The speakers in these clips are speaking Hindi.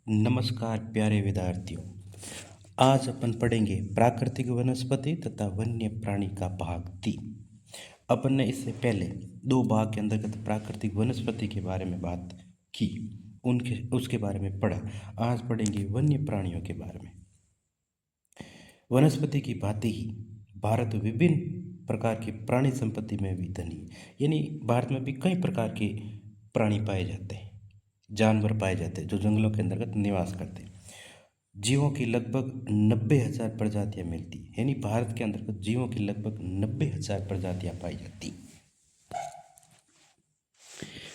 नमस्कार प्यारे विद्यार्थियों। आज अपन पढ़ेंगे प्राकृतिक वनस्पति तथा वन्य प्राणी का भाग 3। अपन ने इससे पहले दो भाग के अंतर्गत प्राकृतिक वनस्पति के बारे में बात की, उनके उसके बारे में पढ़ा। आज पढ़ेंगे वन्य प्राणियों के बारे में। वनस्पति की भांति ही भारत विभिन्न प्रकार की प्राणी संपत्ति में भी धनी है। यानी भारत में भी कई प्रकार के प्राणी पाए जाते हैं, जानवर पाए जाते हैं जो जंगलों के अंतर्गत निवास करते हैं। जीवों की लगभग 90,000 प्रजातियां मिलती हैं। यानी भारत के अंतर्गत जीवों की लगभग 90,000 प्रजातियां पाई जाती हैं।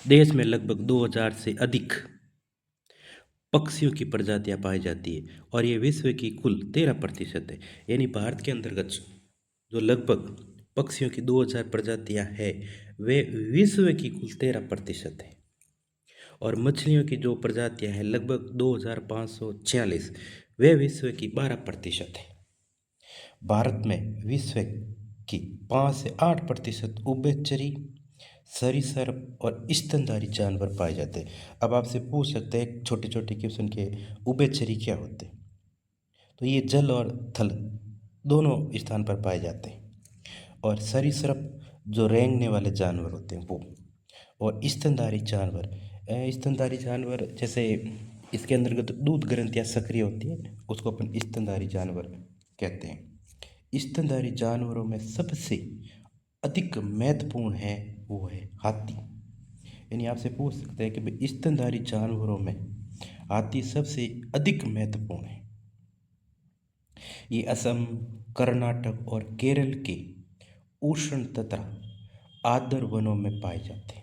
देश में लगभग 2,000 से अधिक पक्षियों की प्रजातियां पाई जाती है और ये विश्व की कुल 13% है। यानी भारत के अंतर्गत जो लगभग पक्षियों की 2,000 प्रजातियां हैं वे विश्व की कुल 13% है। और मछलियों की जो प्रजातियां हैं लगभग 2,546, वे विश्व की 12% है। भारत में विश्व की 5 से 8% उभयचरी, सरीसृप और स्तनधारी जानवर पाए जाते हैं। अब आपसे पूछ सकते हैं छोटे छोटे क्वेश्चन के, उभयचरी क्या होते हैं? तो ये जल और थल दोनों स्थान पर पाए जाते हैं। और सरीसृप जो रेंगने वाले जानवर होते हैं वो, और स्तनधारी जानवर जैसे इसके अंतर्गत दूध ग्रंथियाँ सक्रिय होती है, उसको अपन स्तनधारी जानवर कहते हैं। स्तनधारी जानवरों में सबसे अधिक महत्वपूर्ण है वो है हाथी। यानी आपसे पूछ सकते हैं कि भाई स्तनधारी जानवरों में हाथी सबसे अधिक महत्वपूर्ण है। ये असम, कर्नाटक और केरल के उष्ण तथा आर्द्र वनों में पाए जाते हैं।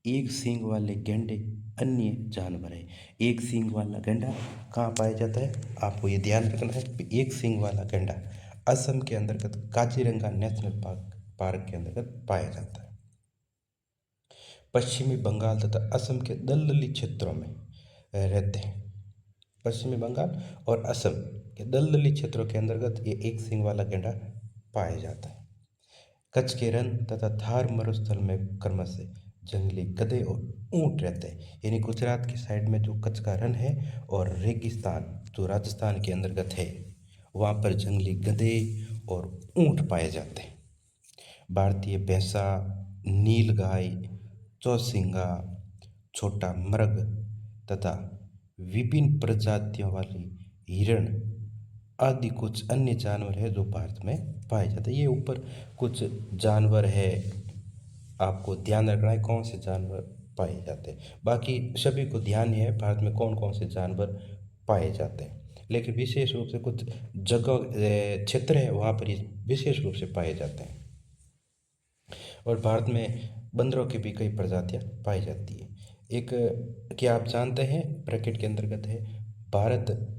एक सींग वाले गैंडे अन्य जानवर है। एक सींग वाला गैंडा कहाँ पाया जाता है? आपको ये ध्यान रखना है कि एक सींग वाला गैंडा असम के अंतर्गत काजीरंगा नेशनल पार्क के अंतर्गत पाया जाता है। पश्चिमी बंगाल तथा असम के दलदली क्षेत्रों में रहते हैं। पश्चिमी बंगाल और असम के दलदली क्षेत्रों के अंतर्गत ये एक सींग वाला गैंडा पाया जाता है। कच्छ के रण तथा थार मरुस्थल में क्रमशः जंगली गधे और ऊंट रहते हैं। यानी गुजरात की साइड में जो कच्छ का रण है और रेगिस्तान जो राजस्थान के अंतर्गत है, वहाँ पर जंगली गधे और ऊंट पाए जाते हैं। भारतीय भैंसा, नीलगाय, चौसिंगा, छोटा मृग तथा विभिन्न प्रजातियों वाली हिरण आदि कुछ अन्य जानवर है जो भारत में पाए जाते हैं। ये ऊपर कुछ जानवर है, आपको ध्यान रखना है कौन से जानवर पाए जाते हैं। बाकी सभी को ध्यान है भारत में कौन कौन से जानवर पाए जाते हैं, लेकिन विशेष रूप से कुछ जगह क्षेत्र है वहाँ पर ये विशेष रूप से पाए जाते हैं। और भारत में बंदरों की भी कई प्रजातियाँ पाई जाती है। एक क्या आप जानते हैं ब्रैकेट के अंतर्गत है, भारत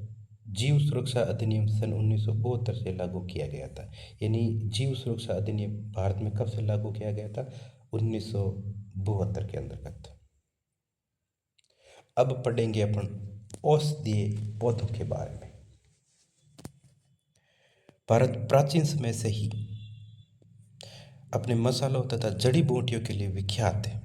जीव सुरक्षा अधिनियम सन 1972 से लागू किया गया था। यानी जीव सुरक्षा अधिनियम भारत में कब से लागू किया गया था? 1972 के अंतर्गत। अब पढ़ेंगे अपन औषधीय पौधों के बारे में। भारत प्राचीन समय से ही अपने मसालों तथा जड़ी बूटियों के लिए विख्यात है।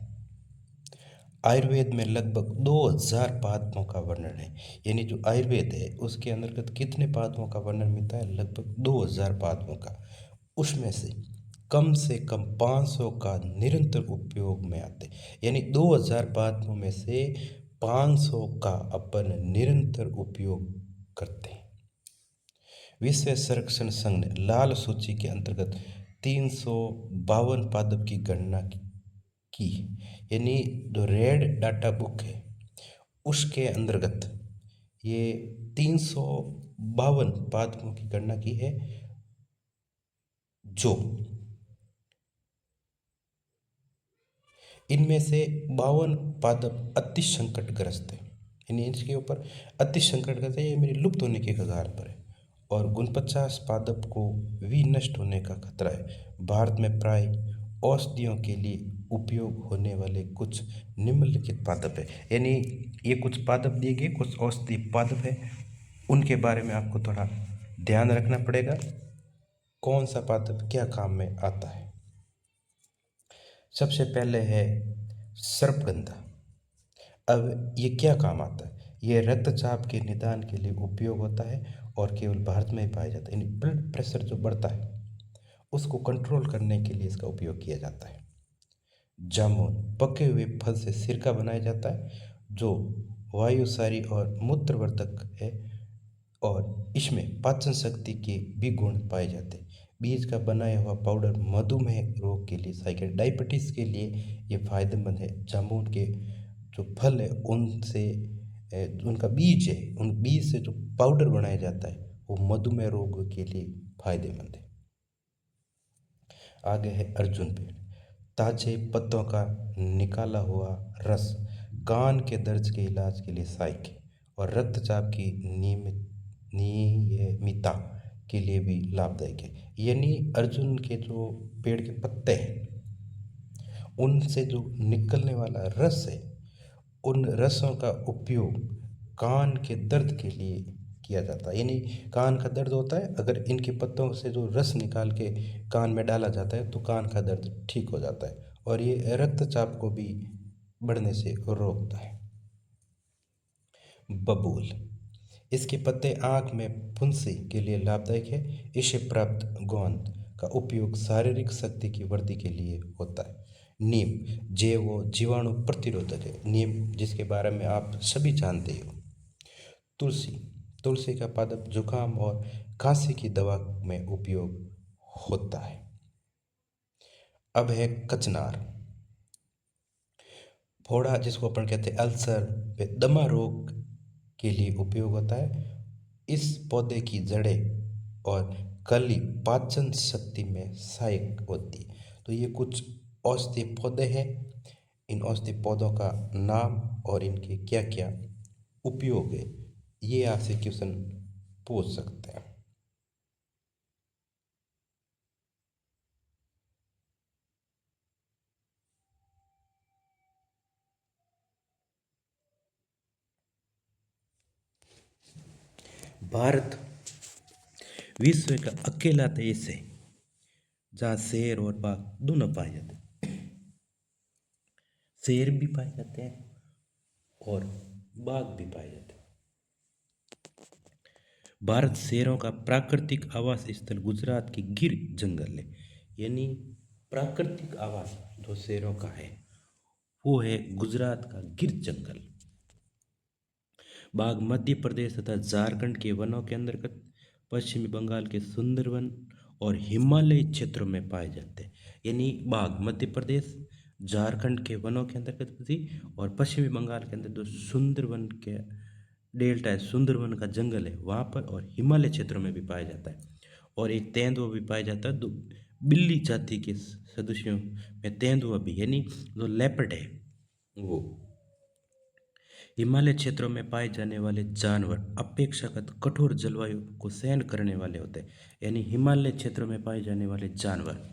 आयुर्वेद में लगभग 2,000 पादपों का वर्णन है। यानी जो आयुर्वेद है उसके अंतर्गत कितने पादपों का वर्णन मिलता है? लगभग 2,000 पादपों का। उसमें से कम 500 का निरंतर उपयोग में आते। यानी 2,000 पादपों में से 500 का अपन निरंतर उपयोग करते हैं। विश्व संरक्षण संघ ने लाल सूची के अंतर्गत 352 पादप की गणना की। यानी जो रेड डाटा बुक है उसके अंतर्गत ये 352 पादपों की गणना की है जो इनमें से 52 पादप अति संकटग्रस्त है। यानी इसके ऊपर अति संकटग्रस्त है, ये मेरी लुप्त होने के कगार पर है। और 49 पादप को भी नष्ट होने का खतरा है। भारत में प्राय औषधियों के लिए उपयोग होने वाले कुछ निम्नलिखित पादप है। यानी ये कुछ पादप दिए गए, कुछ औषधीय पादप है, उनके बारे में आपको थोड़ा ध्यान रखना पड़ेगा कौन सा पादप क्या काम में आता है। सबसे पहले है सर्पगंधा। अब ये क्या काम आता है? ये रक्तचाप के निदान के लिए उपयोग होता है और केवल भारत में ही पाया जाता है। यानी ब्लड प्रेशर जो बढ़ता है उसको कंट्रोल करने के लिए इसका उपयोग किया जाता है। जामुन पके हुए फल से सिरका बनाया जाता है जो वायुसारी और मूत्रवर्धक है और इसमें पाचन शक्ति के भी गुण पाए जाते हैं। बीज का बनाया हुआ पाउडर मधुमेह रोग के लिए सहायक है, डायबिटीज़ के लिए ये फायदेमंद है। जामुन के जो फल है उनसे उनका बीज है, उन बीज से जो पाउडर बनाया जाता है वो मधुमेह रोग के लिए फायदेमंद है। आगे है अर्जुन पेड़। ताजे पत्तों का निकाला हुआ रस कान के दर्द के इलाज के लिए सहायक है और रक्तचाप की नियमितता के लिए भी लाभदायक है। यानी अर्जुन के जो पेड़ के पत्ते हैं उनसे जो निकलने वाला रस है उन रसों का उपयोग कान के दर्द के लिए किया जाता है। यानी कान का दर्द होता है, अगर इनके पत्तों से जो रस निकाल के कान में डाला जाता है तो कान का दर्द ठीक हो जाता है और ये रक्तचाप को भी बढ़ने से रोकता है। बबूल इसके पत्ते आँख में फुंसी के लिए लाभदायक है। इससे प्राप्त गोंद का उपयोग शारीरिक शक्ति की वृद्धि के लिए होता है। नीम जैव जीवाणु प्रतिरोधक है। नीम जिसके बारे में आप सभी जानते हो। तुलसी तुलसी का पादप जुकाम और खांसी की दवा में उपयोग होता है। अब है कचनार। फोड़ा जिसको अपन कहते हैं अल्सर पे दमा रोग के लिए उपयोग होता है। इस पौधे की जड़ें और कली पाचन शक्ति में सहायक होती है। तो ये कुछ औषधीय पौधे हैं। इन औषधीय पौधों का नाम और इनके क्या क्या उपयोग है ये आपसे क्वेश्चन पूछ सकते हैं। भारत विश्व का अकेला देश है जहाँ शेर और बाघ दोनों पाए जाते हैं। शेर भी पाए जाते हैं और बाघ भी पाए जाते हैं। भारत शेरों का प्राकृतिक आवास स्थल गुजरात के गिर जंगल है। यानी प्राकृतिक आवास जो शेरों का है वो है गुजरात का गिर जंगल। बाघ मध्य प्रदेश तथा झारखंड के वनों के अंतर्गत पश्चिमी बंगाल के सुंदरवन और हिमालयी क्षेत्रों में पाए जाते हैं। यानी बाघ मध्य प्रदेश झारखंड के वनों के अंतर्गत भी और पश्चिमी बंगाल के अंदर जो सुंदरवन के डेल्टा है, सुंदरवन का जंगल है वहाँ पर और हिमालय क्षेत्रों में भी पाया जाता है। और एक तेंदुआ भी पाया जाता है। दो बिल्ली जाति के सदस्यों में तेंदुआ भी यानी जो लेपर्ड है वो। हिमालय क्षेत्रों में पाए जाने वाले जानवर अपेक्षाकृत कठोर जलवायु को सहन करने वाले होते हैं। यानी हिमालय क्षेत्रों में पाए जाने वाले जानवर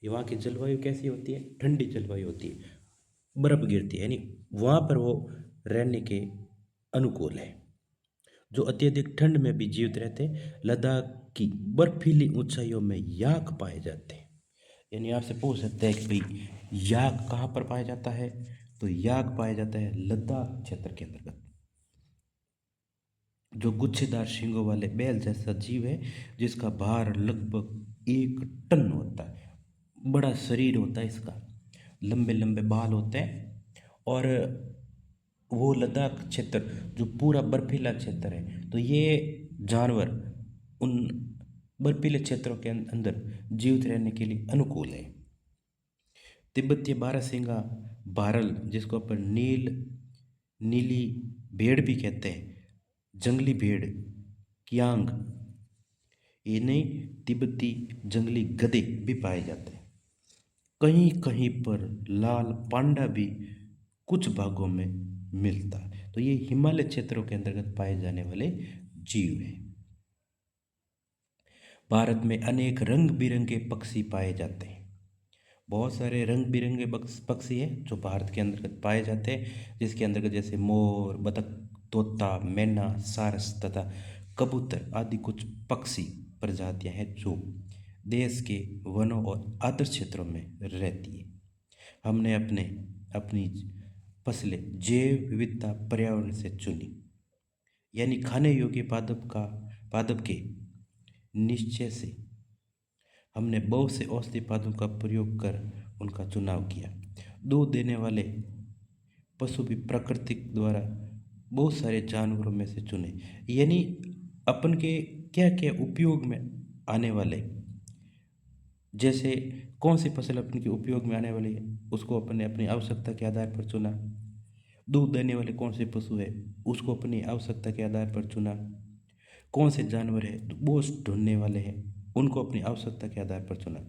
वहाँ की जलवायु कैसी होती है? ठंडी जलवायु होती है, बर्फ गिरती है, यानी वहाँ पर वो रहने के अनुकूल है। जो अत्यधिक ठंड में भी जीवित रहते हैं। लद्दाख की बर्फीली ऊंचाइयों में याक पाए जाते हैं। यानी आपसे पूछ सकते हैं कि भाई याक कहाँ पर पाया जाता है? तो याक पाया जाता है लद्दाख क्षेत्र के अंतर्गत। जो गुच्छेदार सींगों वाले बैल जैसा जीव है जिसका भार लगभग 1 टन होता है। बड़ा शरीर होता है इसका, लंबे लंबे बाल होते हैं और वो लद्दाख क्षेत्र जो पूरा बर्फीला क्षेत्र है तो ये जानवर उन बर्फीले क्षेत्रों के अंदर जीवित रहने के लिए अनुकूल है। तिब्बतीय बारहसिंगा भारल जिसको अपन नीली भेड़ भी कहते हैं, जंगली भेड़ कियांग, इन्हें तिब्बती जंगली गधे भी पाए जाते हैं। कहीं कहीं पर लाल पांडा भी कुछ भागों में मिलता है। तो ये हिमालय क्षेत्रों के अंतर्गत पाए जाने वाले जीव हैं। भारत में अनेक रंग बिरंगे पक्षी पाए जाते हैं। बहुत सारे रंग बिरंगे पक्षी हैं जो भारत के अंतर्गत पाए जाते हैं, जिसके अंतर्गत जैसे मोर, बतख, तोता, मैना, सारस तथा कबूतर आदि कुछ पक्षी प्रजातियां हैं जो देश के वनों और आदर्श क्षेत्रों में रहती है। हमने अपनी फसलें जैव विविधता पर्यावरण से चुनी। यानी खाने योग्य पादप के निश्चय से हमने बहुत से औषधि पादपों का प्रयोग कर उनका चुनाव किया। दूध देने वाले पशु भी प्राकृतिक द्वारा बहुत सारे जानवरों में से चुने, यानी अपन के क्या क्या उपयोग में आने वाले, जैसे कौन सी फसल अपन के उपयोग में आने वाली है उसको अपन ने अपनी आवश्यकता के आधार पर चुना। दूध देने वाले कौन से पशु है उसको अपनी आवश्यकता के आधार पर चुना। कौन से जानवर है तो बोझ ढूंढने वाले हैं उनको अपनी आवश्यकता के आधार पर चुना।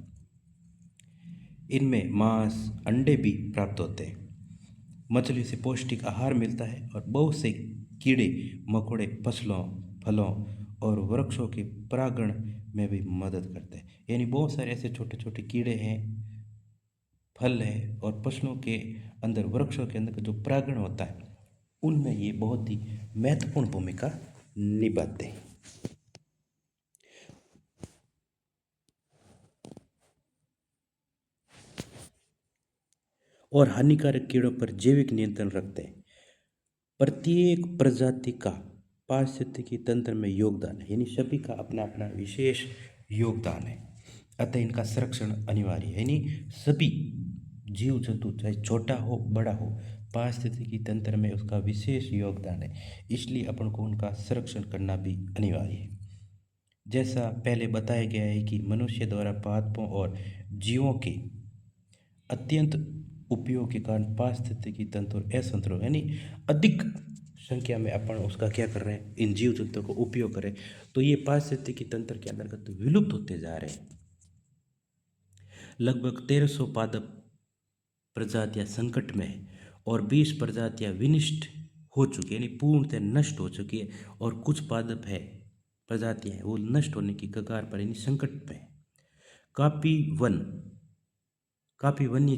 इनमें मांस अंडे भी प्राप्त होते हैं। मछली से पौष्टिक आहार मिलता है और बहुत से कीड़े मकोड़े फसलों फलों और वृक्षों के परागण में भी मदद करते हैं। यानी बहुत सारे ऐसे छोटे छोटे कीड़े हैं, फल है और फसलों के अंदर वृक्षों के अंदर जो परागण होता है उनमें ये बहुत ही महत्वपूर्ण भूमिका निभाते हैं। और हानिकारक कीड़ों पर जैविक नियंत्रण रखते हैं। प्रत्येक प्रजाति का पारिस्थितिकी तंत्र में योगदान है, यानी सभी का अपना अपना विशेष योगदान है, अतः इनका संरक्षण अनिवार्य है। यानी सभी जीव जंतु चाहे छोटा हो बड़ा हो पारिस्थितिकी तंत्र में उसका विशेष योगदान है, इसलिए अपन को उनका संरक्षण करना भी अनिवार्य है। जैसा पहले बताया गया है कि मनुष्य द्वारा पादपों और जीवों के अत्यंत उपयोग के कारण पारिस्थितिकी तंत्र असंतुलित, यानी अधिक संख्या में अपन उसका क्या कर रहे हैं, इन जीव जंतुओं को उपयोग करें तो ये पारिस्थितिकी तंत्र के अंतर्गत विलुप्त होते जा रहे हैं। लगभग 1300 पादप प्रजातियां संकट में है और 20 प्रजातियां विनिष्ट हो चुकी है, यानी पूर्णतः नष्ट हो चुकी है, और कुछ पादप है प्रजातियां हैं वो नष्ट होने की कगार पर, यानी संकट में है। काफी वन्य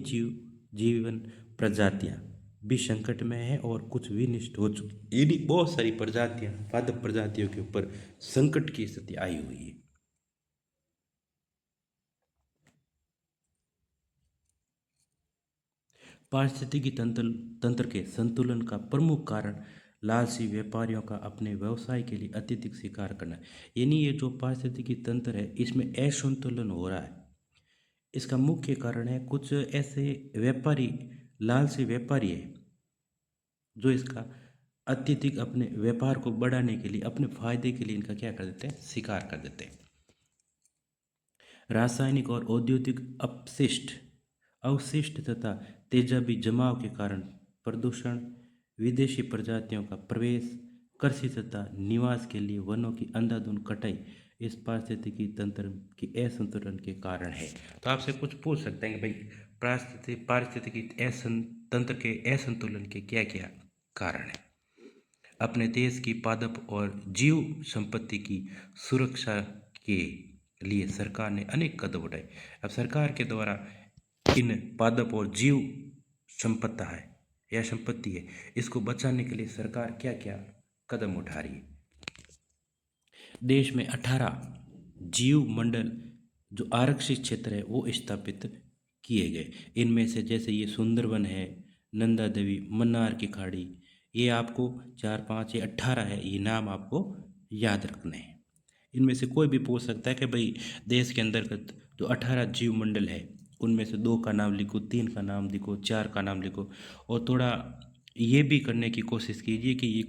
जीवन प्रजातियां भी संकट में है और कुछ विनिष्ट हो चुकी, यानी बहुत सारी प्रजातियां पादप प्रजातियों के ऊपर संकट की स्थिति आई हुई है। पारिस्थितिकी तंत्र के संतुलन का प्रमुख कारण लालची व्यापारियों का अपने व्यवसाय के लिए अत्यधिक शिकार करना है। यानी ये जो पारिस्थितिकी तंत्र है इसमें असंतुलन हो रहा है, इसका मुख्य कारण है कुछ ऐसे व्यापारी, लालची व्यापारी है जो इसका अत्यधिक अपने व्यापार को बढ़ाने के लिए अपने फायदे के लिए इनका क्या कर देते हैं, शिकार कर देते हैं। रासायनिक और औद्योगिक अवशिष्ट तथा तेजाबी जमाव के कारण प्रदूषण, विदेशी प्रजातियों का प्रवेश, कृषि तथा निवास के लिए वनों की अंधाधुंध कटाई इस पारिस्थितिकी तंत्र के असंतुलन के कारण है। तो आपसे कुछ पूछ सकते हैं कि भाई पारिस्थितिकी तंत्र के असंतुलन के क्या क्या कारण है। अपने देश की पादप और जीव संपत्ति की सुरक्षा के लिए सरकार ने अनेक कदम उठाए। अब सरकार के द्वारा इन पादप और जीव संपत्ति है या संपत्ति है इसको बचाने के लिए सरकार क्या क्या कदम उठा रही है। देश में 18 जीव मंडल जो आरक्षित क्षेत्र है वो स्थापित किए गए। इनमें से जैसे ये सुंदरवन है, नंदा देवी, मन्नार की खाड़ी, ये आपको 4 5 या 18 है, ये नाम आपको याद रखने हैं। इनमें से कोई भी पूछ सकता है कि भाई देश के अंतर्गत जो 18 जीव मंडल है उनमें से 2 का नाम लिखो, 3 का नाम लिखो, 4 का नाम लिखो, और थोड़ा ये भी करने की कोशिश कीजिए कि ये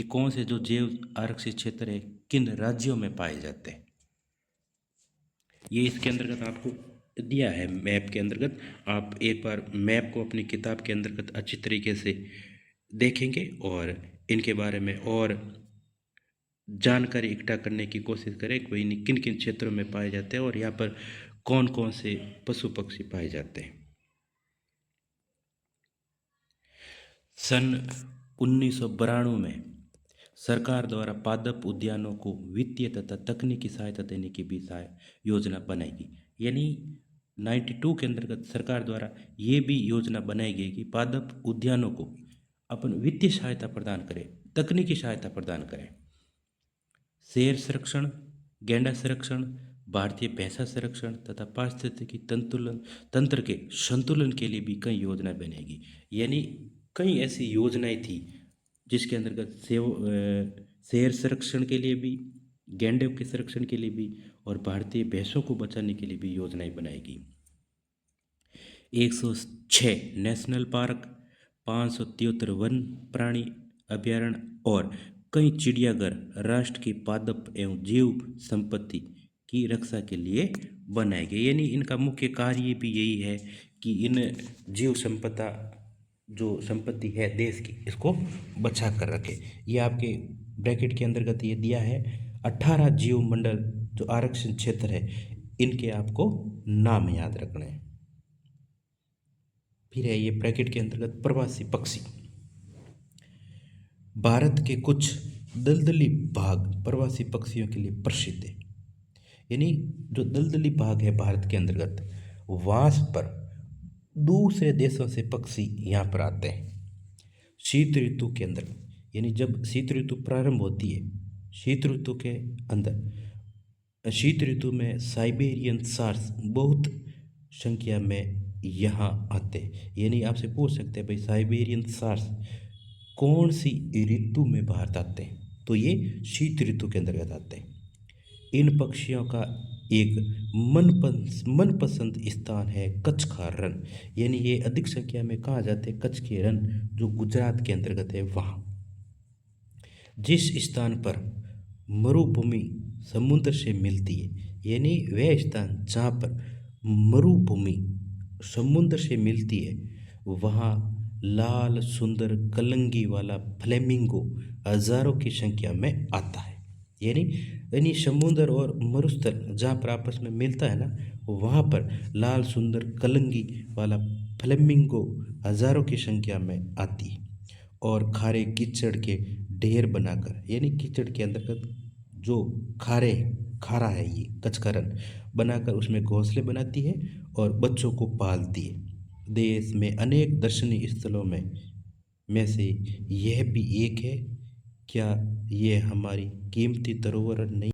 कौन से जो जैव आरक्षित क्षेत्र है किन राज्यों में पाए जाते हैं। ये इसके अंतर्गत आपको दिया है मैप के अंतर्गत। आप एक बार मैप को अपनी किताब के अंतर्गत अच्छी तरीके से देखेंगे और इनके बारे में और जानकारी इकट्ठा करने की कोशिश करें कोई नहीं किन किन क्षेत्रों में पाए जाते हैं और यहाँ पर कौन कौन से पशु पक्षी पाए जाते हैं। सन 1992 में सरकार द्वारा पादप उद्यानों को वित्तीय तथा तकनीकी सहायता देने की भी योजना बनाएगी। यानी 92 के अंतर्गत सरकार द्वारा ये भी योजना बनाई गई कि पादप उद्यानों को अपन वित्तीय सहायता प्रदान करें, तकनीकी सहायता प्रदान करें। शेर संरक्षण, गैंडा संरक्षण, भारतीय भैंसा संरक्षण तथा पारिस्थितिकी तंत्र के संतुलन के लिए भी कई योजनाएं बनेगी। यानी कई ऐसी योजनाएं थी जिसके अंतर्गत शेर संरक्षण के लिए भी, गैंडों के संरक्षण के लिए भी और भारतीय भैंसों को बचाने के लिए भी योजनाएं बनाएगी। 106 नेशनल पार्क, 573 वन प्राणी अभ्यारण्य और कई चिड़ियाघर राष्ट्र की पादप एवं जीव संपत्ति की रक्षा के लिए बनाए गए। यानी इनका मुख्य कार्य भी यही है कि इन जीव संपदा जो संपत्ति है देश की, इसको बचा कर रखे। ये आपके ब्रैकेट के अंतर्गत ये दिया है 18 जीव मंडल जो आरक्षण क्षेत्र है, इनके आपको नाम याद रखने हैं। फिर है ये ब्रैकेट के अंतर्गत प्रवासी पक्षी। भारत के कुछ दलदली भाग प्रवासी पक्षियों के लिए प्रसिद्ध है। यानी जो दलदली भाग है भारत के अंतर्गत, वहाँ पर दूसरे देशों से पक्षी यहाँ पर आते हैं शीत ऋतु के अंदर। यानी जब शीत ऋतु प्रारंभ होती है, शीत ऋतु के अंदर, शीत ऋतु में साइबेरियन सार्स बहुत संख्या में यहाँ आते हैं। यानी आपसे पूछ सकते हैं भाई साइबेरियन सार्स कौन सी ऋतु में भारत आते हैं, तो ये शीत ऋतु के अंतर्गत आते हैं। इन पक्षियों का एक मनपसंद स्थान है कच्छ का रण। यानी ये अधिक संख्या में कहाँ जाते हैं, कच्छ के रण जो गुजरात के अंतर्गत है वहाँ। जिस स्थान पर मरुभूमि समुद्र से मिलती है, यानी वह स्थान जहाँ पर मरुभूमि समुद्र से मिलती है, वहाँ लाल सुंदर कलंगी वाला फ्लेमिंगो हजारों की संख्या में आता है। यानी समुद्र और मरुस्थल जहाँ पर आपस में मिलता है ना, वहाँ पर लाल सुंदर कलंगी वाला फ्लेमिंगो हजारों की संख्या में आती है और खारे कीचड़ के ढेर बनाकर, यानी कीचड़ के अंतर्गत जो खारा है ये कच्छ का रण बनाकर उसमें घोंसले बनाती है और बच्चों को पालती है। देश में अनेक दर्शनीय स्थलों में से यह भी एक है। क्या ये हमारी कीमती धरोहर नहीं